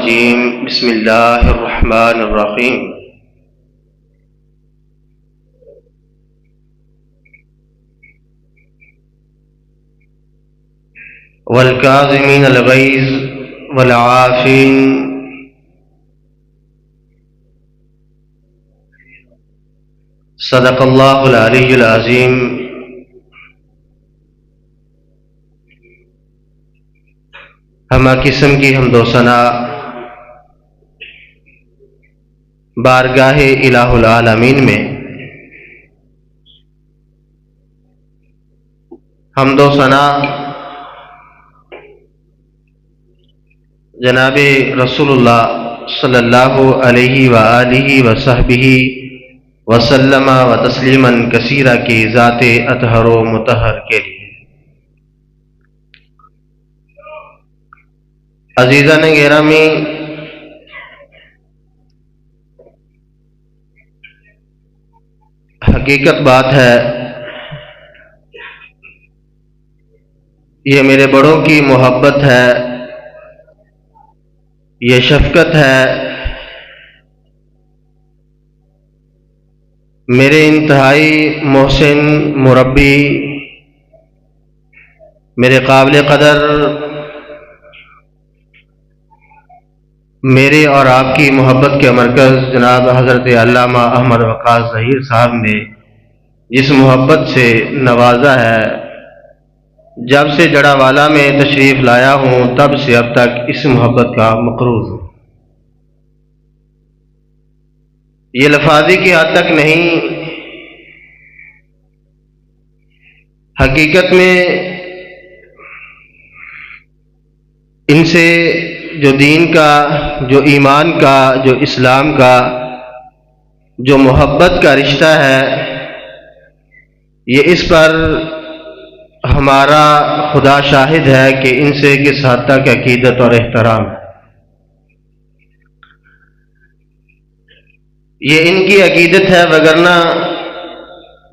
الرجیم بسم اللہ الرحمن الرحیم والکاظمین الغیظ والعافین صدق اللہ العلی العظیم۔ ہمہ قسم کی حمد و ثنا بارگاہ الہ العالمین میں حمد و ثنا جناب رسول اللہ صلی اللہ علیہ وآلہ وصحبہ وسلم و تسلیما کثیرا کی ذات اطہر و مطہر کے لیے۔ عزیزان گرامی، حقیقت بات ہے، یہ میرے بڑوں کی محبت ہے، یہ شفقت ہے، میرے انتہائی محسن مربی، میرے قابل قدر، میرے اور آپ کی محبت کے مرکز جناب حضرت علامہ احمد وقاص ظہیر صاحب نے جس محبت سے نوازا ہے، جب سے جڑا والا میں تشریف لایا ہوں تب سے اب تک اس محبت کا مقروض ہوں۔ یہ لفاظی کی حد تک نہیں، حقیقت میں ان سے جو دین کا، جو ایمان کا، جو اسلام کا، جو محبت کا رشتہ ہے، یہ اس پر ہمارا خدا شاہد ہے کہ ان سے کس حد تک عقیدت اور احترام ہے۔ یہ ان کی عقیدت ہے، وگرنہ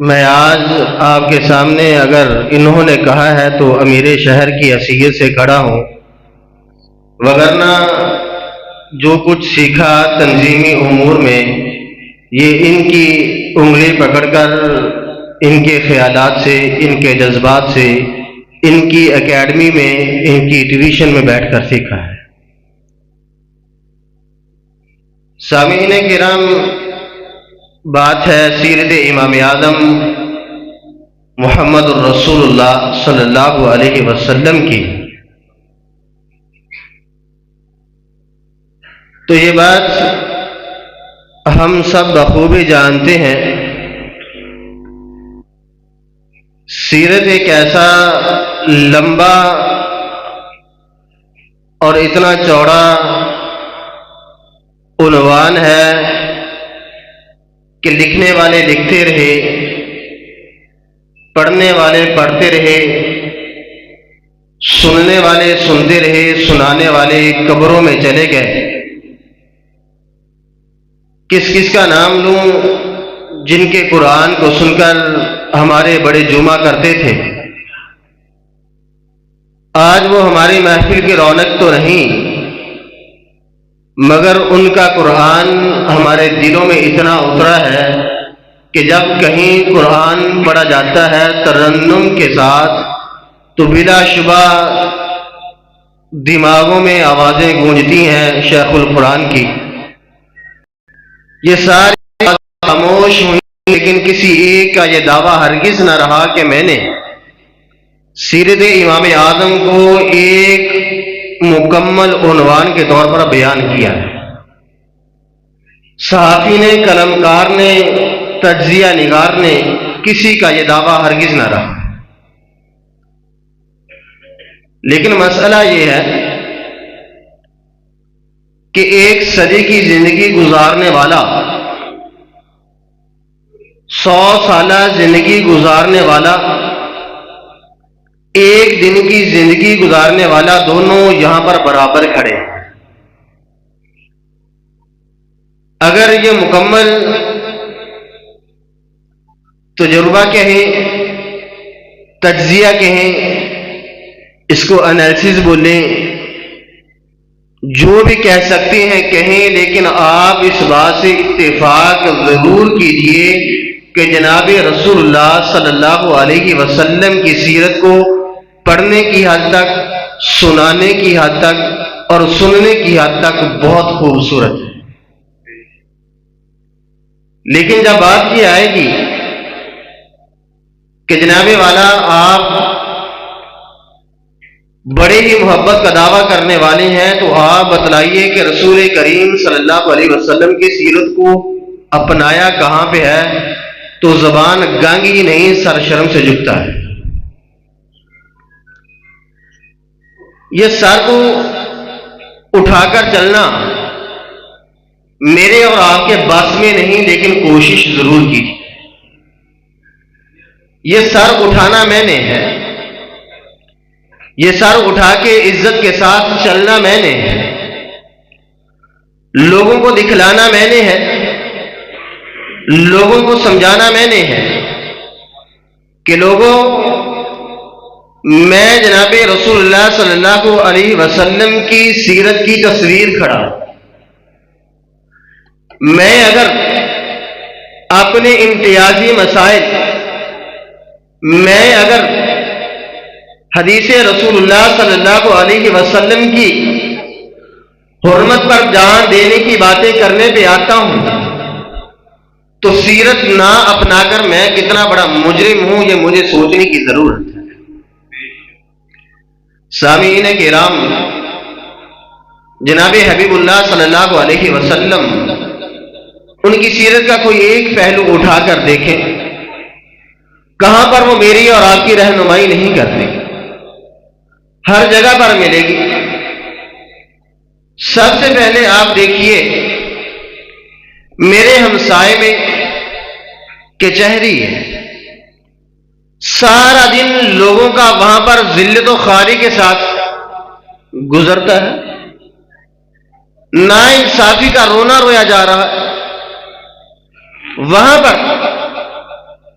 میں آج آپ کے سامنے اگر انہوں نے کہا ہے تو امیر شہر کی حیثیت سے کھڑا ہوں، وگرنہ جو کچھ سیکھا تنظیمی امور میں یہ ان کی انگلی پکڑ کر، ان کے خیالات سے، ان کے جذبات سے، ان کی اکیڈمی میں، ان کی ٹیوشن میں بیٹھ کر سیکھا ہے۔ سامعین کرام، بات ہے سیرت امام اعظم محمد الرسول اللہ صلی اللہ علیہ وسلم کی۔ تو یہ بات ہم سب بخوبی جانتے ہیں، سیرت ایک ایسا لمبا اور اتنا چوڑا عنوان ہے کہ لکھنے والے لکھتے رہے، پڑھنے والے پڑھتے رہے، سننے والے سنتے رہے، سنانے والے قبروں میں چلے گئے۔ کس کس کا نام لوں جن کے قرآن کو سن کر ہمارے بڑے جمعہ کرتے تھے، آج وہ ہماری محفل کی رونق تو نہیں، مگر ان کا قرآن ہمارے دلوں میں اتنا اترا ہے کہ جب کہیں قرآن پڑھا جاتا ہے ترنم کے ساتھ تو بلا شبہ دماغوں میں آوازیں گونجتی ہیں شیخ القرآن کی۔ یہ ساری خاموش ہوئی، لیکن کسی ایک کا یہ دعویٰ ہرگز نہ رہا کہ میں نے سیرت امام اعظم کو ایک مکمل عنوان کے طور پر بیان کیا ہے۔ صحافی نے، قلمکار نے، تجزیہ نگار نے، کسی کا یہ دعویٰ ہرگز نہ رہا۔ لیکن مسئلہ یہ ہے کہ ایک صدی کی زندگی گزارنے والا، 100 سالہ زندگی گزارنے والا، ایک دن کی زندگی گزارنے والا، دونوں یہاں پر برابر کھڑے ہیں۔ اگر یہ مکمل تجربہ کہیں، تجزیہ کہیں، اس کو انالیسس بولیں، جو بھی کہہ سکتے ہیں کہیں، لیکن آپ اس بات سے اتفاق ضرور کیجئے کہ جناب رسول اللہ صلی اللہ علیہ وسلم کی سیرت کو پڑھنے کی حد تک، سنانے کی حد تک اور سننے کی حد تک بہت خوبصورت ہے، لیکن جب بات یہ آئے گی کہ جناب والا آپ بڑے ہی محبت کا دعویٰ کرنے والے ہیں، تو آپ بتلائیے کہ رسول کریم صلی اللہ علیہ وسلم کی سیرت کو اپنایا کہاں پہ ہے؟ تو زبان گنگ ہی نہیں، سر شرم سے جھکتا ہے۔ یہ سر کو اٹھا کر چلنا میرے اور آپ کے بس میں نہیں، لیکن کوشش ضرور کیجیے۔ یہ سر اٹھانا میں نے ہے، یہ سر اٹھا کے عزت کے ساتھ چلنا میں نے ہے، لوگوں کو دکھلانا میں نے ہے، لوگوں کو سمجھانا میں نے ہے کہ لوگوں، میں جناب رسول اللہ صلی اللہ علیہ وسلم کی سیرت کی تصویر کھڑا، میں اگر اپنے امتیازی مسائل، میں اگر حدیث رسول اللہ صلی اللہ علیہ وسلم کی حرمت پر جان دینے کی باتیں کرنے پہ آتا ہوں، تو سیرت نہ اپنا کر میں کتنا بڑا مجرم ہوں، یہ مجھے سوچنے کی ضرورت ہے۔ سامعین کرام، جناب حبیب اللہ صلی اللہ علیہ وسلم، ان کی سیرت کا کوئی ایک پہلو اٹھا کر دیکھیں، کہاں پر وہ میری اور آپ کی رہنمائی نہیں کرتے؟ ہر جگہ پر ملے گی۔ سب سے پہلے آپ دیکھیے میرے ہمسائے میں کچہری ہے، سارا دن لوگوں کا وہاں پر ذلت و خواری کے ساتھ گزرتا ہے، ناانصافی کا رونا رویا جا رہا ہے، وہاں پر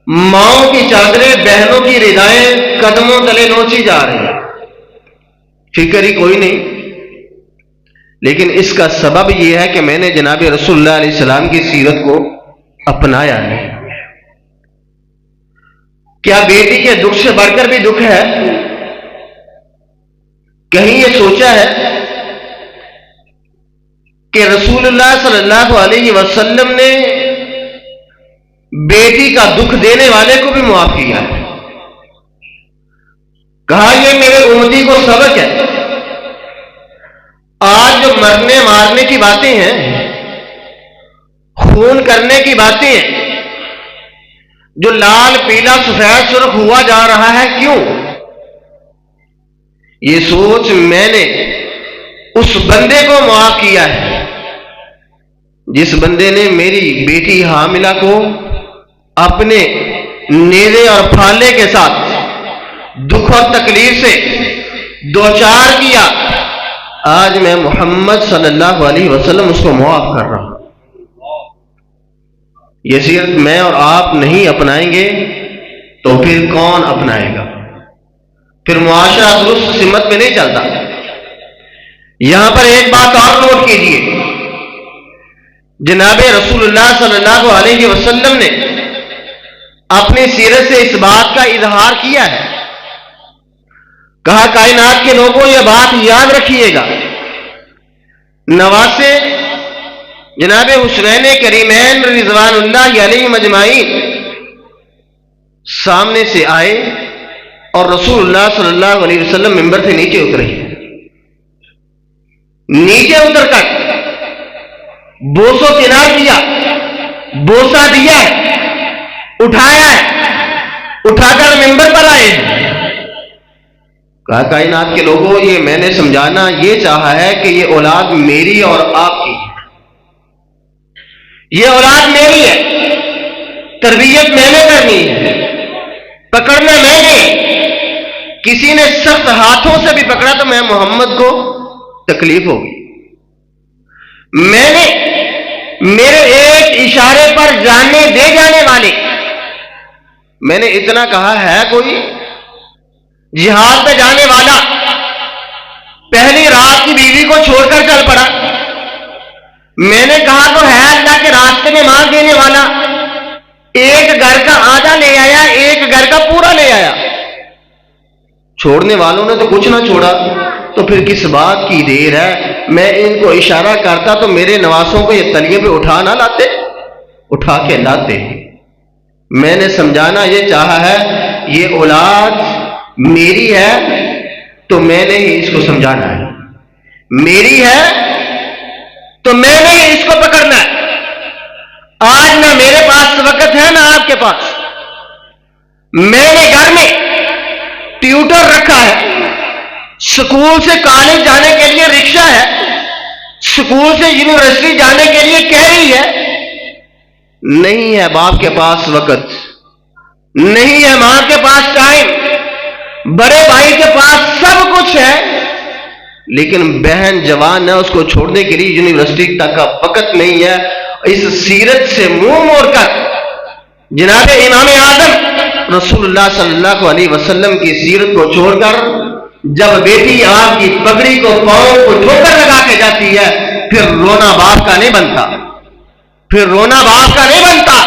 ماؤں کی چادریں، بہنوں کی ردائیں قدموں تلے نوچی جا رہی ہیں، فکر ہی کوئی نہیں۔ لیکن اس کا سبب یہ ہے کہ میں نے جناب رسول اللہ علیہ السلام کی سیرت کو اپنایا نہیں۔ کیا بیٹی کے دکھ سے بڑھ کر بھی دکھ ہے؟ کہیں یہ سوچا ہے کہ رسول اللہ صلی اللہ علیہ وسلم نے بیٹی کا دکھ دینے والے کو بھی معاف کیا ہے؟ کہا یہ میرے امتی کو سبق ہے۔ آج جو مرنے مارنے کی باتیں ہیں، خون کرنے کی باتیں ہیں، جو لال پیلا سفید سرخ ہوا جا رہا ہے، کیوں؟ یہ سوچ میں نے اس بندے کو معاف کیا ہے جس بندے نے میری بیٹی حاملہ کو اپنے نیزے اور پھالے کے ساتھ دکھ اور تکلیف سے دوچار کیا۔ آج میں محمد صلی اللہ علیہ وسلم اس کو معاف کر رہا ہوں۔ یہ سیرت میں اور آپ نہیں اپنائیں گے تو پھر کون اپنائے گا؟ پھر معاشرہ درست سمت میں نہیں چلتا۔ یہاں پر ایک بات اور نوٹ کیجیے، جناب رسول اللہ صلی اللہ علیہ وسلم نے اپنی سیرت سے اس بات کا اظہار کیا ہے، کہا کائنات کے لوگوں یہ بات یاد رکھیے گا، نواسے جناب حسنین کریمین رضوان اللہ علیہ مجمعین سامنے سے آئے اور رسول اللہ صلی اللہ علیہ وسلم منبر سے نیچے اترے، نیچے اتر کر بوس و کنار کیا، بوسہ دیا ہے، اٹھایا ہے، اٹھا کر منبر پر آئے۔ کہا کائنات کے لوگوں یہ میں نے سمجھانا یہ چاہا ہے کہ یہ اولاد میری اور آپ کی، یہ اولاد میری ہے، تربیت میں نے کرنی ہے، پکڑنا میں نے، کسی نے سخت ہاتھوں سے بھی پکڑا تو میں محمد کو تکلیف ہوگی۔ میں نے میرے ایک اشارے پر جانے دے جانے والے، میں نے اتنا کہا ہے کوئی جہاد پہ جانے والا پہلی رات کی بیوی کو چھوڑ کر چل پڑا. میں نے کہا تو ہے اللہ کے راستے میں مال دینے والا, ایک گھر کا آدھا لے آیا, ایک گھر کا پورا لے آیا. چھوڑنے والوں نے تو کچھ نہ چھوڑا, تو پھر کس بات کی دیر ہے؟ میں ان کو اشارہ کرتا تو میرے نواسوں کو یہ تلیے پہ اٹھا نہ لاتے, اٹھا کے لاتے. میں نے سمجھانا یہ چاہا ہے, یہ اولاد میری ہے تو میں نے ہی اس کو سمجھانا ہے, میری ہے تو میں نے ہی اس کو پکڑنا ہے. آج نہ میرے پاس وقت ہے نہ آپ کے پاس. میں نے گھر میں ٹیوٹر رکھا ہے, سکول سے کالج جانے کے لیے رکشہ ہے, سکول سے یونیورسٹی جانے کے لیے کیری ہے. نہیں ہے باپ کے پاس وقت, نہیں ہے ماں کے پاس ٹائم, بڑے بھائی کے پاس سب کچھ ہے, لیکن بہن جوان ہے, اس کو چھوڑنے کے لیے یونیورسٹی تک کا وقت نہیں ہے. اس سیرت سے منہ موڑ کر جناب امام اعظم رسول اللہ صلی اللہ علیہ وسلم کی سیرت کو چھوڑ کر جب بیٹی آپ کی پگڑی کو پاؤں کو ٹھوکر لگا کے جاتی ہے, پھر رونا باپ کا نہیں بنتا, پھر رونا باپ کا نہیں بنتا.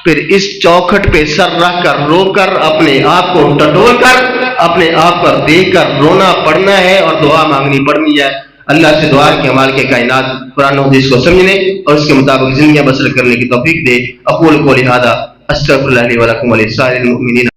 پھر اس چوکھٹ پہ سر رکھ کر رو کر اپنے آپ کو ٹٹول کر اپنے آپ پر دیکھ کر رونا پڑنا ہے اور دعا مانگنی پڑنی ہے. اللہ سے دعا کے مال کے کائنات قرآن و حدیث کو سمجھنے اور اس کے مطابق زندگیاں بسر کرنے کی توفیق دے. اقول قولی ھذا استغفر اللہ لی ولکم ولسائر المؤمنین.